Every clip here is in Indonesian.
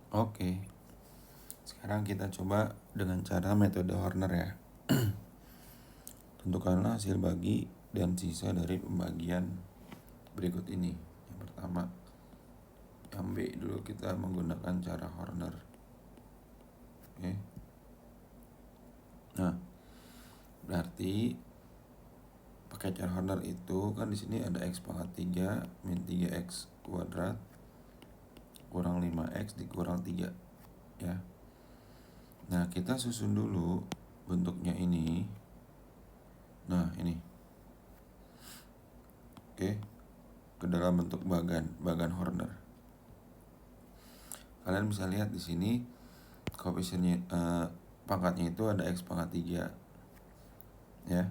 Oke, sekarang kita coba dengan cara metode Horner ya. Tentukanlah hasil bagi dan sisa dari pembagian berikut ini. Yang pertama, yang B dulu kita menggunakan cara Horner. Oke. Nah, berarti pakai cara Horner itu kan di sini ada x pangkat 3 min 3x kuadrat kurang 5x dikurang 3 ya. Nah, kita susun dulu bentuknya ini. Nah, ini. Oke. Ke dalam bentuk bagan Horner. Kalian bisa lihat di sini koefisiennya pangkatnya itu ada x pangkat 3 ya.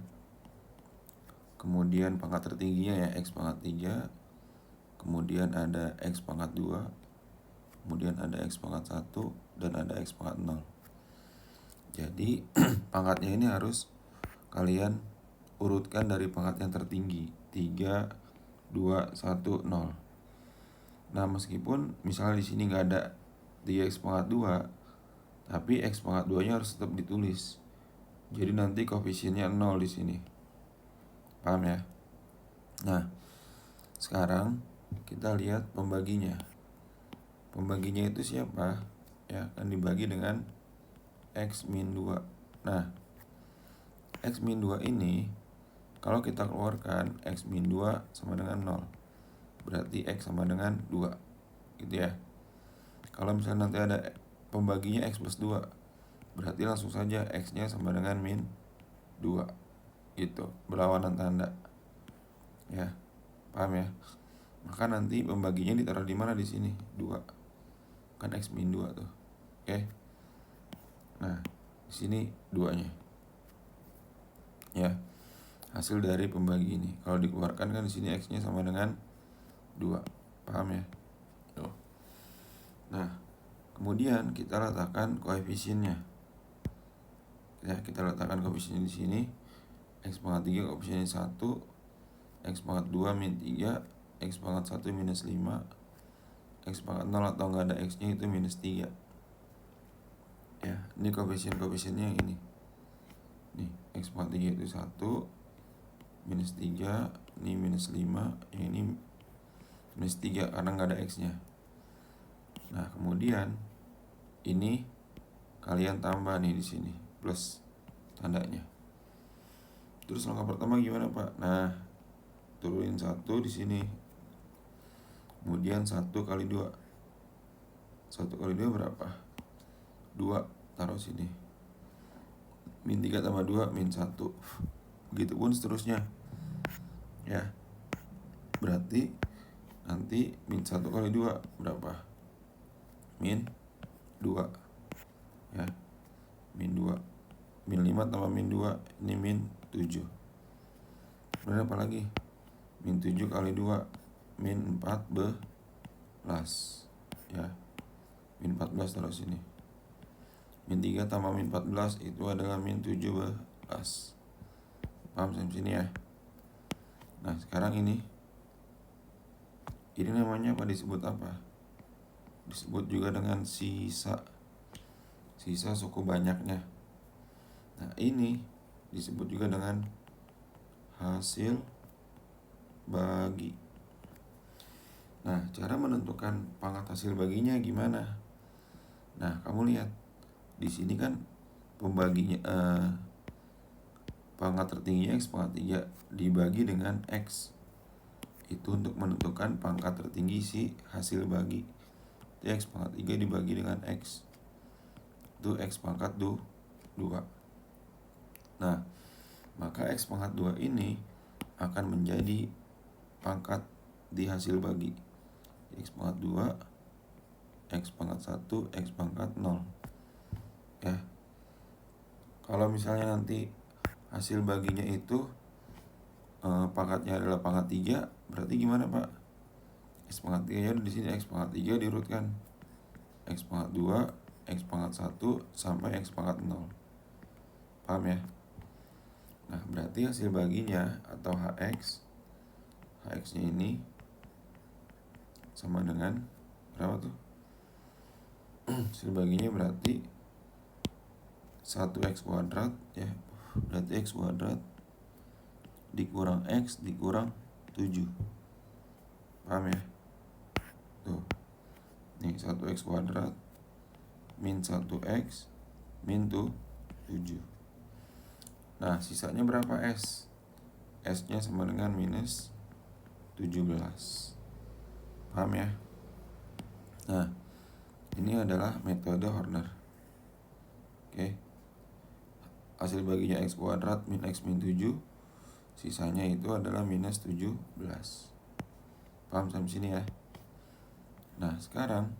Kemudian pangkat tertingginya ya x pangkat 3. Kemudian ada x pangkat 2. Kemudian ada x pangkat 1 dan ada x pangkat 0. Jadi pangkatnya ini harus kalian urutkan dari pangkat yang tertinggi 3, 2, 1, 0. Nah, meskipun misalnya di sini nggak ada 3x pangkat 2, tapi x pangkat 2 nya harus tetap ditulis. Jadi nanti koefisiennya 0 di sini. Paham ya? Nah, sekarang kita lihat pembaginya. Pembaginya itu siapa? Ya, kan dibagi dengan x min 2. Nah, x min 2 ini kalau kita keluarkan x min 2 sama dengan 0. Berarti x sama dengan 2. Gitu ya. Kalau misalnya nanti ada pembaginya x plus 2, berarti langsung saja x-nya sama dengan min 2. Gitu, berlawanan tanda. Ya, paham ya? Maka nanti pembaginya ditaruh di mana di sini? 2. Kan x min 2 tuh. Oke. Nah, di sini 2-nya. Ya. Hasil dari pembagi ini. Kalau dikeluarkan kan di sini x-nya sama dengan 2. Paham ya? Tuh. Nah, kemudian kita letakkan koefisiennya. Ya, kita letakkan koefisiennya di sini. X pangkat 3 koefisiennya 1, X pangkat 2 min 3, X pangkat 1 minus 5, X pangkat 0 atau enggak ada X-nya itu minus 3. Ya, ini koefisien-koefisiennya yang ini. Nih, X pangkat 3 itu 1, minus 3, ini minus 5, yang ini minus 3 karena enggak ada X-nya. Nah, kemudian ini kalian tambah nih di sini plus tandanya. Terus langkah pertama gimana, Pak? Nah, turunin 1 di sini. Kemudian 1 kali 2. 1 kali 2 berapa? 2, taruh sini. Min 3 tambah 2 min 1. Begitupun seterusnya. Ya. Berarti nanti min 1 kali 2 berapa? Min 2. Ya. Min 2. Min 5 tambah min 2 ini min 7. Kemudian apa lagi? Min 7 kali 2 min 14. Ya. Min 14 taruh sini. Min 3 tambah min 14 itu adalah min 17. Paham sampai sini ya? Nah, sekarang ini namanya apa, disebut apa? Disebut juga dengan sisa. Sisa suku banyaknya. Nah, ini disebut juga dengan hasil bagi. Nah, cara menentukan pangkat hasil baginya gimana? Nah, kamu lihat di sini kan pembaginya pangkat tertingginya x pangkat 3 dibagi dengan x. Itu untuk menentukan pangkat tertinggi si hasil bagi. Itu x pangkat 3 dibagi dengan x. Itu x pangkat 2. Nah, maka x pangkat 2 ini akan menjadi pangkat di hasil bagi. X pangkat 2, X pangkat 1, X pangkat 0. Ya. Kalau misalnya nanti hasil baginya itu pangkatnya adalah pangkat 3, berarti gimana, Pak? X pangkat 3 nya di sini X pangkat 3 diurutkan. X pangkat 2, X pangkat 1 sampai X pangkat 0. Paham ya? Nah, berarti hasil baginya atau HX-nya ini sama dengan berapa tuh? hasil baginya berarti 1x kuadrat ya, berarti x kuadrat dikurang x dikurang 7. Paham ya? Tuh. Nih 1x kuadrat min 1x min 7. Nah, sisanya berapa S? S-nya sama dengan minus 17. Paham ya? Nah, ini adalah metode Horner. Oke. Hasil baginya x kuadrat min x min 7. Sisanya itu adalah minus 17. Paham sampai sini ya? Nah, sekarang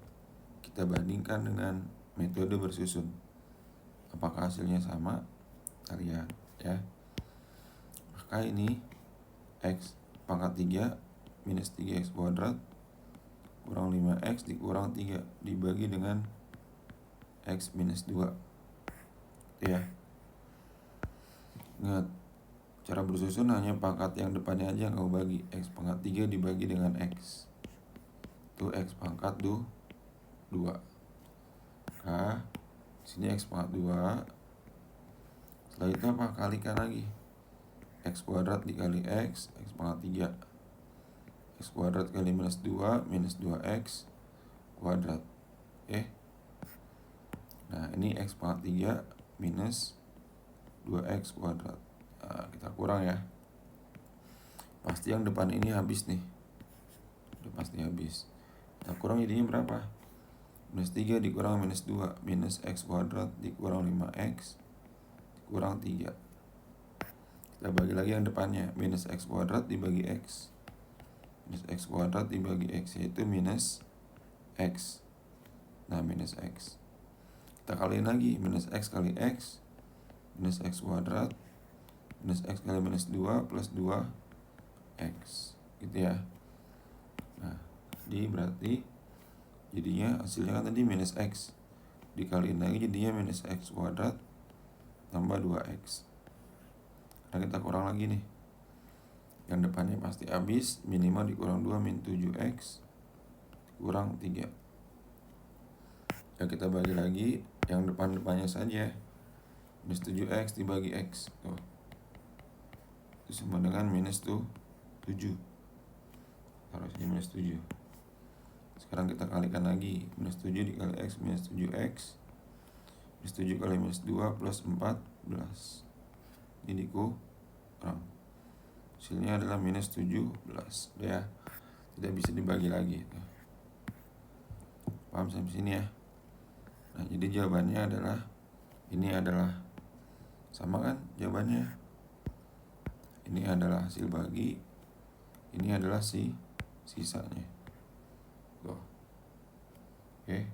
kita bandingkan dengan metode bersusun. Apakah hasilnya sama? Kita lihat ya. Maka ini x pangkat 3 minus 3x kuadrat kurang 5x dikurang 3 dibagi dengan x minus 2. Ya. Ingat, cara bersusun hanya pangkat yang depannya aja yang kamu bagi. X pangkat 3 dibagi dengan x. Itu x pangkat 2. Nah, sini x pangkat 2. Setelah itu apa? Kalikan lagi. X kuadrat dikali x pangkat 3. X kuadrat kali minus 2 minus 2x kuadrat. Nah, ini x pangkat 3 minus 2x kuadrat. Nah, kita kurang ya. Pasti yang depan ini habis nih. Udah pasti habis. Kita kurang jadinya berapa? Minus 3 dikurang minus 2 minus x kuadrat dikurang 5x kurang 3. Kita bagi lagi yang depannya. Minus x kuadrat dibagi x. Minus x kuadrat dibagi x, yaitu minus x. Nah, minus x. Kita kaliin lagi. Minus x kali x. Minus x kuadrat. Minus x kali minus 2 plus 2x. Gitu ya. Nah, jadi berarti jadinya hasilnya kan tadi minus x. Dikaliin lagi jadinya minus x kuadrat tambah 2x. Karena kita kurang lagi nih. Yang depannya pasti habis. Minimal dikurang 2 min 7x kurang 3. Ya, kita bagi lagi. Yang depan-depannya saja. Minus 7x dibagi x. Tuh. Itu sama dengan minus 7. Taruh sini minus 7. Sekarang kita kalikan lagi. Minus 7 dikali x minus 7x. Minus 7 kali minus 2 plus 14. Ini dikurang. Hasilnya adalah minus 17. Udah ya. Tidak bisa dibagi lagi. Paham sampai sini ya? Nah, jadi jawabannya adalah, ini adalah sama kan jawabannya. Ini adalah hasil bagi. Ini adalah sisanya. Tuh. Oke.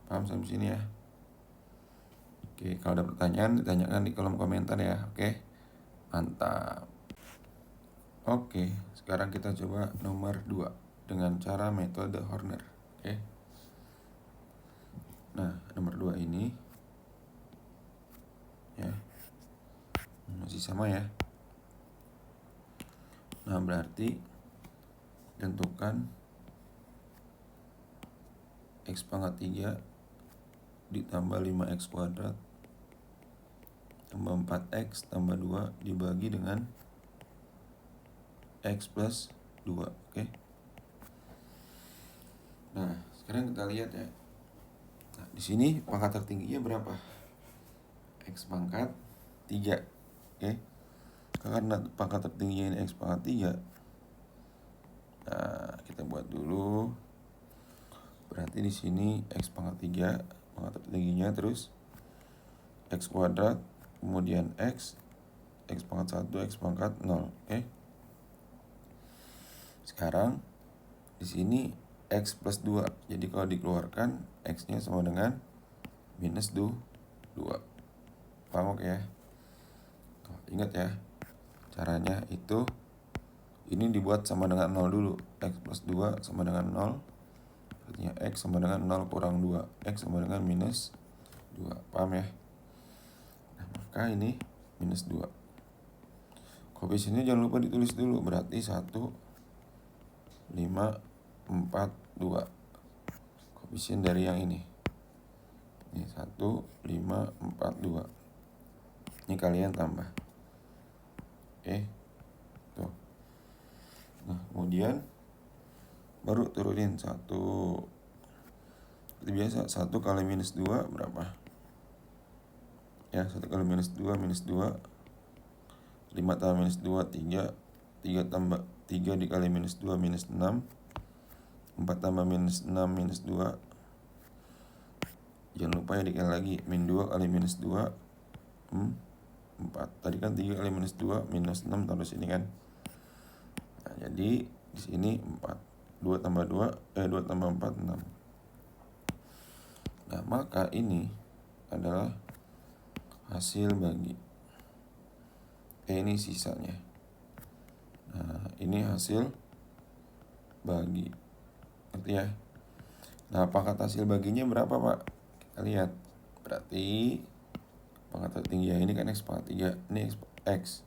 Paham sampai sini ya? Oke, kalau ada pertanyaan ditanyakan di kolom komentar ya. Oke. Mantap. Oke, sekarang kita coba nomor 2 dengan cara metode Horner. Oke. Nah, nomor 2 ini ya masih sama ya. Nah, berarti tentukan x pangkat 3 ditambah 5x kuadrat tambah 4x tambah 2 dibagi dengan x plus 2. Oke. Nah, sekarang kita lihat ya. Nah, di sini pangkat tertingginya berapa? X pangkat 3. Oke. Karena pangkat tertingginya ini x pangkat 3. Nah, kita buat dulu. Berarti di sini x pangkat 3 pangkat tertingginya, terus x kuadrat, kemudian x pangkat 1, x pangkat 0. Oke. Sekarang di sini x plus 2. Jadi kalau dikeluarkan x-nya sama dengan minus 2. Paham oke ya? Tuh, ingat ya. Caranya itu ini dibuat sama dengan 0 dulu. X plus 2 sama dengan 0. Artinya x sama dengan 0 kurang 2. X sama dengan minus 2. Paham ya? Nah, maka ini minus 2. Koefisiennya jangan lupa ditulis dulu. Berarti 1, 5, 4, 2. Koefisien dari yang ini. Ini 1, 5, 4, 2. Ini kalian tambah. Oke. Tuh. Nah, kemudian baru turunin 1. Seperti biasa, 1 kali minus 2 berapa? Ya, 1 kali minus 2, minus 2. 5 tambah minus 2, 3. 3 tambah 3 dikali minus 2, minus 6. 4 tambah minus 6, minus 2. Jangan lupa ya dikali lagi, min 2 kali minus 2, 4. Tadi kan 3 kali minus 2, minus 6 taruh sini kan. Nah, jadi di sini 4. 2 tambah 2, 2 tambah 4, 6. Nah, maka ini adalah hasil bagi. Ini sisanya. Nah, ini hasil bagi. Ngerti ya? Nah, pangkat hasil baginya berapa, Pak? Kita lihat. Berarti pangkat tertinggi ini kan X pangkat 3. Ini X.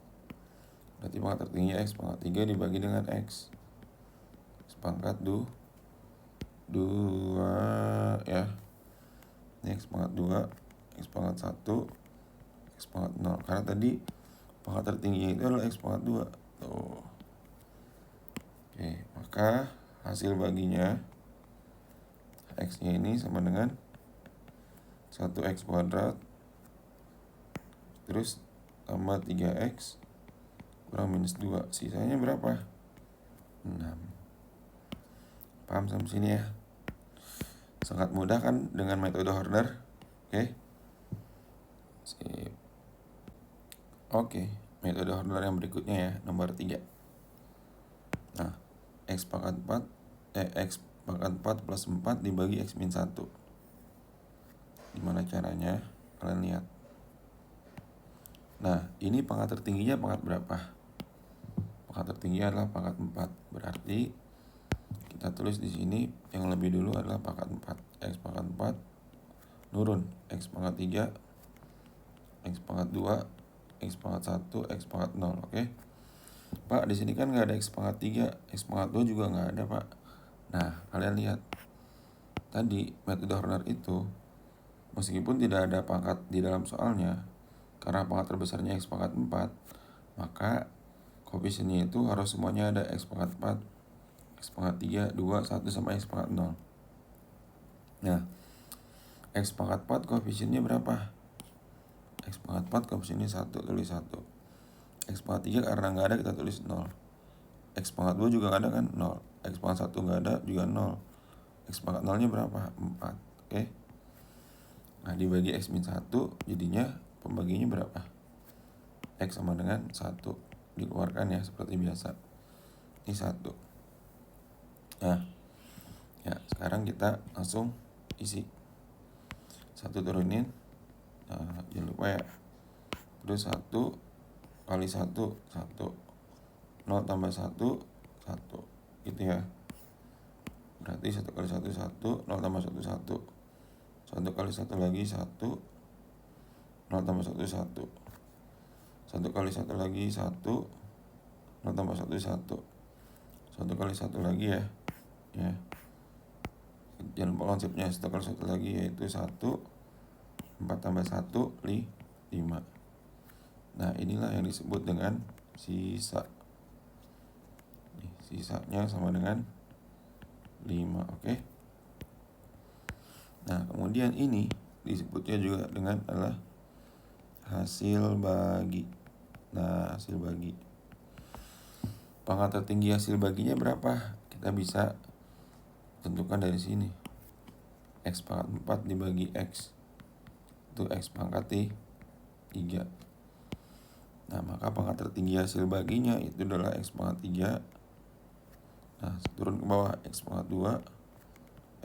Berarti pangkat tertinggi X pangkat 3 dibagi dengan X. X pangkat 2 ya. Ini X pangkat 2, X pangkat 1, X pangkat 0. Karena tadi pangkat tertinggi itu adalah X pangkat 2. Tuh. Oke, maka hasil baginya X-nya ini sama dengan 1x kuadrat terus tambah 3x kurang minus 2. Sisanya berapa? 6. Paham sampai sini ya? Sangat mudah kan dengan metode Horner? Oke. Sip. Oke, metode Horner yang berikutnya ya, nomor 3. Nah, X pangkat 4 plus 4 dibagi X min 1. Gimana caranya? Kalian lihat. Nah, ini pangkat tertingginya pangkat berapa? Pangkat tertinggi adalah pangkat 4. Berarti kita tulis di sini yang lebih dulu adalah pangkat 4. X pangkat 4 nurun. X pangkat 3, X pangkat 2, X pangkat 1, X pangkat 0. Oke. Pak, di sini kan nggak ada X pangkat 3, X pangkat 2 juga nggak ada, Pak. Nah, kalian lihat. Tadi metode Horner itu meskipun tidak ada pangkat di dalam soalnya, karena pangkat terbesarnya X pangkat 4, maka koefisiennya itu harus semuanya ada X pangkat 4, X pangkat 3, 2, 1, sama X pangkat 0. Nah, X pangkat 4 koefisiennya berapa? X pangkat 4 koefisiennya 1, tulis 1. X pangkat 3 karena nggak ada kita tulis 0. X pangkat 2 juga nggak ada kan? 0. X pangkat 1 nggak ada juga 0. X pangkat 0 nya berapa? 4. Oke. Nah, dibagi X min 1 jadinya pembaginya berapa? X sama dengan 1. Dikeluarkan ya seperti biasa. Ini 1. Nah, ya sekarang kita langsung isi. 1 turunin. Nah, jangan lupa ya. Terus 1 kali 1, 1. 0 tambah 1, 1. Gitu ya. Berarti 1 kali 1, 1. 0 tambah 1, 1. 1 kali 1 lagi 1. 0 tambah 1, 1. 1 kali 1 lagi 1. 0 tambah 1, 1. 1 kali 1 lagi ya. Ya. Jangan lupa konsepnya. 1 kali 1 lagi yaitu 1. 4 tambah 1, 5. Nah, inilah yang disebut dengan sisa. Sisanya sama dengan 5. Oke. Nah, kemudian ini disebutnya juga dengan adalah hasil bagi. Nah, hasil bagi. Pangkat tertinggi hasil baginya berapa? Kita bisa tentukan dari sini. X pangkat 4 dibagi X. Itu X pangkat 3. Nah, maka pangkat tertinggi hasil baginya itu adalah X pangkat 3. Nah, turun ke bawah X pangkat 2,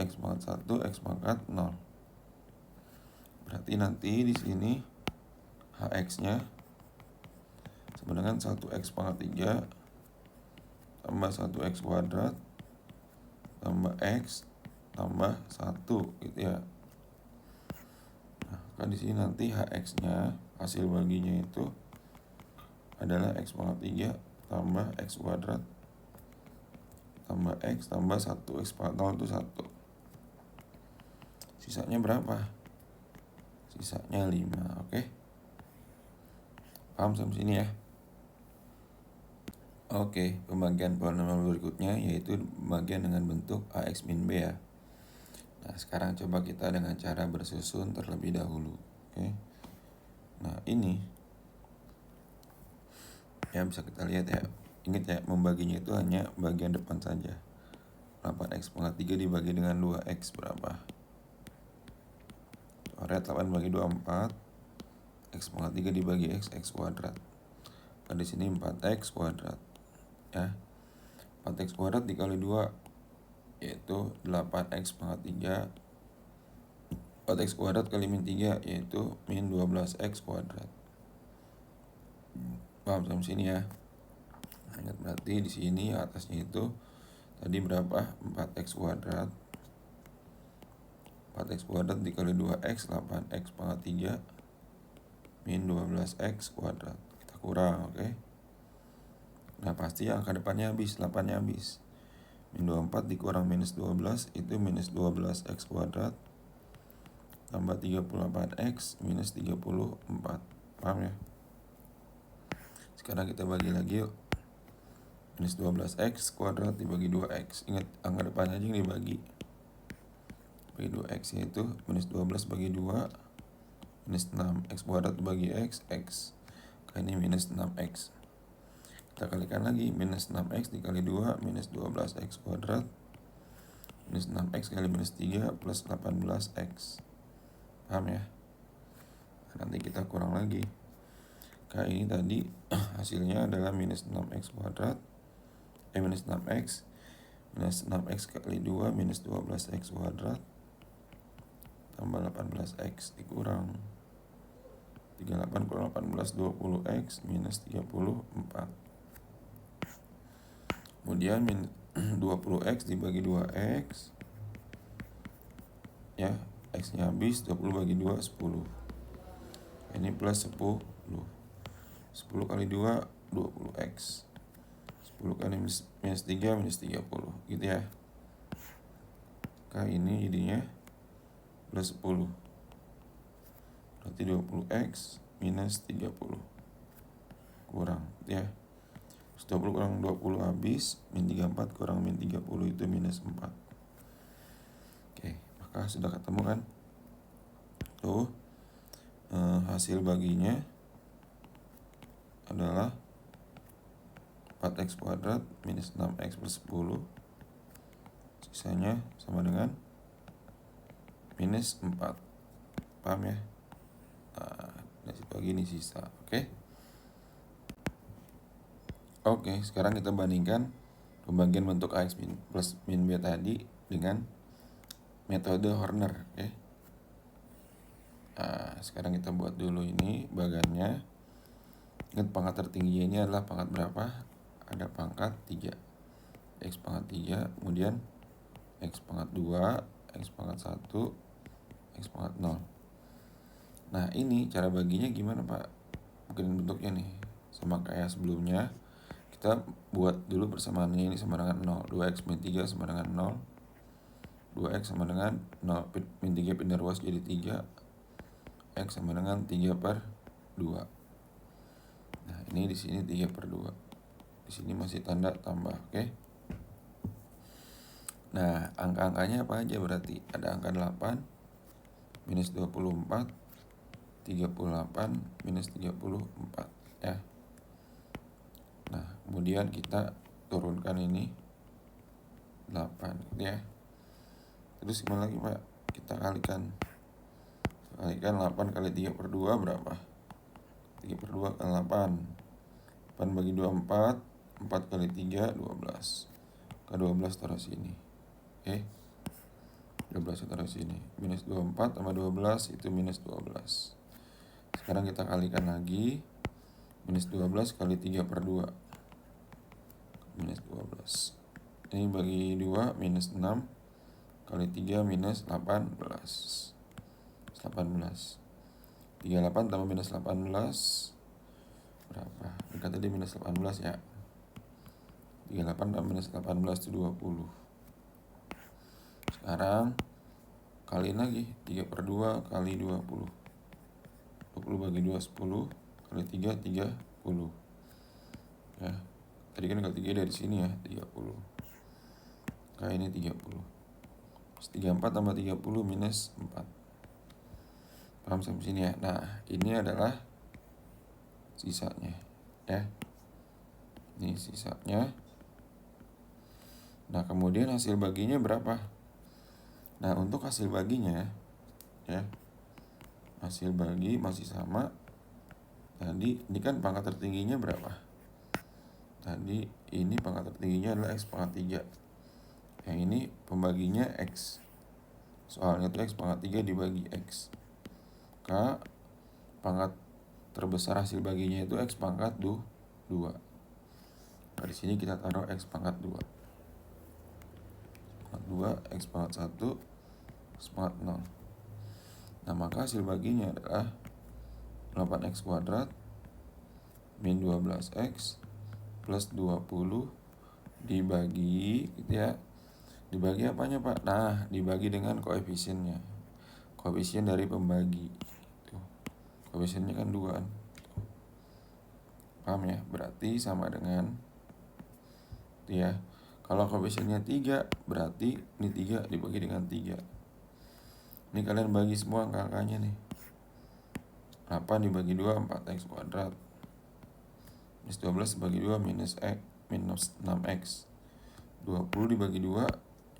X pangkat 1, X pangkat 0. Berarti nanti di sini HX-nya sama dengan 1x pangkat 3 tambah 1x kuadrat tambah x tambah 1 gitu ya. Nah, kan di sini nanti HX-nya hasil baginya itu adalah x pangkat 3 tambah x kuadrat tambah x tambah 1x pangkat 0 itu 1. Sisanya berapa? sisanya 5. Oke, paham sampai sini ya? Oke, pembagian polinomial berikutnya yaitu pembagian dengan bentuk AX min B ya. Nah, sekarang coba kita dengan cara bersusun terlebih dahulu. Oke. Nah, ini ya bisa kita lihat ya. Ingat ya, membaginya itu hanya bagian depan saja. 8x pangkat 3 dibagi dengan 2x berapa? Coret 8 bagi 2 4. X pangkat 3 dibagi x kuadrat. Nah, di sini 4x kuadrat. Ya. 4x kuadrat dikali 2 yaitu 8x pangkat 3. 4x kuadrat kali min 3 yaitu min 12x kuadrat. Paham sampai sini ya? Nah, ingat berarti di sini atasnya itu tadi berapa? 4x kuadrat. 4x kuadrat dikali 2x 8x pangkat 3 min 12x kuadrat. Kita kurang, oke? Nah, pasti angka depannya habis, 8-nya habis. Min 24 dikurang minus 12 itu minus 12x kuadrat tambah 38x minus 34. Paham ya? Sekarang kita bagi lagi yuk. Minus 12x kuadrat dibagi 2x. Ingat, angka depannya aja yang dibagi. Bagi 2x yaitu minus 12 bagi 2 minus 6. X kuadrat bagi x, x. Kali ini minus 6x. Kita kalikan lagi, minus 6x dikali 2 minus 12x kuadrat minus 6x kali minus 3 plus 18x. Paham ya? Nanti kita kurang lagi. Kali ini tadi hasilnya adalah minus 6x kuadrat minus 6x minus 6x kali 2 minus 12x kuadrat tambah 18x dikurang 38 kurang 18 20x minus 34. Kemudian 20x dibagi 2x ya, x nya habis, 20 bagi 2 10. Ini plus 10 kali 2 20x. 10 kali minus 3 minus 30 gitu ya. Kali ini jadinya plus 10. Berarti 20x minus 30 kurang gitu ya. 20 kurang 20 habis, min 34 kurang min 30 itu minus 4. Oke, maka sudah ketemu kan? Tuh, hasil baginya adalah 4x kuadrat minus 6x plus 10. Sisanya sama dengan minus 4. Paham ya? Nah, dari situ lagi ini sisa. Oke, sekarang kita bandingkan pembagian bentuk AX plus min B tadi dengan metode Horner. Nah, sekarang kita buat dulu ini bagannya. Ingat pangkat tertinggi ini adalah pangkat berapa? Ada pangkat 3. X pangkat 3, kemudian X pangkat 2, X pangkat 1, X pangkat 0. Nah, ini cara baginya gimana Pak? Mungkin bentuknya nih sama kayak sebelumnya. Kita buat dulu persamaannya ini sama dengan 0. 2x min 3 sama dengan 0. 2x sama dengan 0. Min 3 pindah ruas jadi 3. X sama dengan 3 per 2. Nah, ini di sini 3 per 2. Di sini masih tanda tambah, oke? Nah, angka-angkanya apa aja berarti? Ada angka 8, minus 24, 38, minus 34, ya. Nah, kemudian kita turunkan ini 8, gitu ya. Terus gimana lagi Pak? Kita kalikan 8 kali 3 per 2 berapa? 3 per 2 kali 8. 8 bagi 2 4. 4 kali 3 12. Ke 12 taruh sini. 12 taruh sini. Minus 24 tambah 12 itu minus 12. Sekarang kita kalikan lagi. Minus 12 kali 3 per 2. Minus 12. Ini bagi 2 minus 6. Kali 3 minus 18. 38 tambah minus 18 berapa? Dekat tadi minus 18 ya. 38 tambah minus 18 itu 20. Sekarang kaliin lagi 3 per 2 kali 20. 20 bagi 2 10, kali 3 30. Ya, tadi kan kali 3 dari sini ya, 30. Kali ini 30. 34 tambah 30 minus 4. Paham sampai sini ya? Nah, ini adalah sisanya ya. Ini sisanya. Nah, kemudian hasil baginya berapa? Nah, untuk hasil baginya ya, hasil bagi masih sama. Tadi ini kan pangkat tertingginya berapa? Tadi ini pangkat tertingginya adalah X pangkat 3. Yang ini pembaginya X. Soalnya itu X pangkat 3 dibagi X. K pangkat terbesar hasil baginya itu X pangkat 2. Nah, di sini kita taruh X pangkat 2. Pangkat 2 X pangkat 1 X pangkat 0. Nah, maka hasil baginya adalah 8x kuadrat min 12x plus 20 dibagi gitu ya. Dibagi apanya Pak? Nah, dibagi dengan koefisiennya. Koefisien dari pembagi. Tuh. Koefisiennya kan 2 kan. Paham ya? Berarti sama dengan ya. Kalau koefisiennya 3, berarti ini 3 dibagi dengan 3. Ini kalian bagi semua angka-angkanya nih. 8 dibagi 2 4x kuadrat. Minus 12 dibagi 2 minus 6x. 20 dibagi 2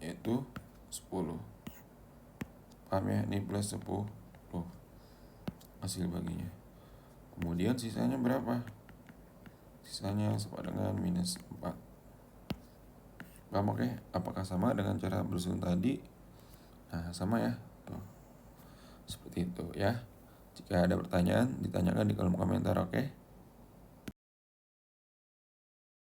yaitu 10. Paham ya? Ini plus 10 hasil baginya. Kemudian sisanya berapa? Sisanya sama dengan minus 4. Paham oke? Apakah sama dengan cara bersusun tadi? Nah, sama ya. Tuh. Seperti itu ya. Jika ada pertanyaan, ditanyakan di kolom komentar, oke?